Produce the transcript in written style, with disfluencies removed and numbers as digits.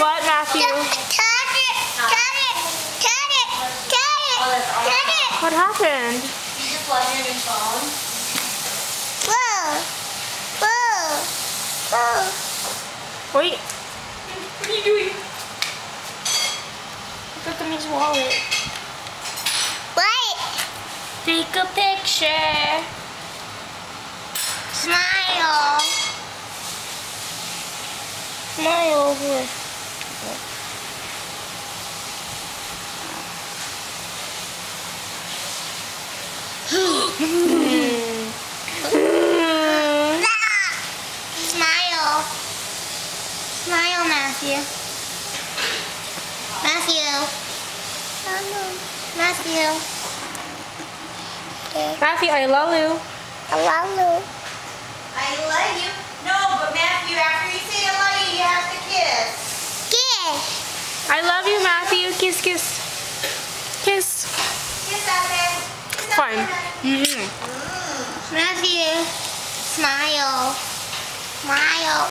What, Matthew? What happened? You just left me on your phone. Wait. What are you doing? Look at Miss wallet. What? Take a picture. Smile. Smile over. Smile. Smile, Matthew. Matthew. Matthew. Matthew, I love you. I love you. I love you. No, but Matthew, after you say I love you, you have to kiss. Kiss. I love you, Matthew. Kiss, kiss. Kiss. Kiss out there. Kiss out Fine. there. Matthew. Smile. Smile.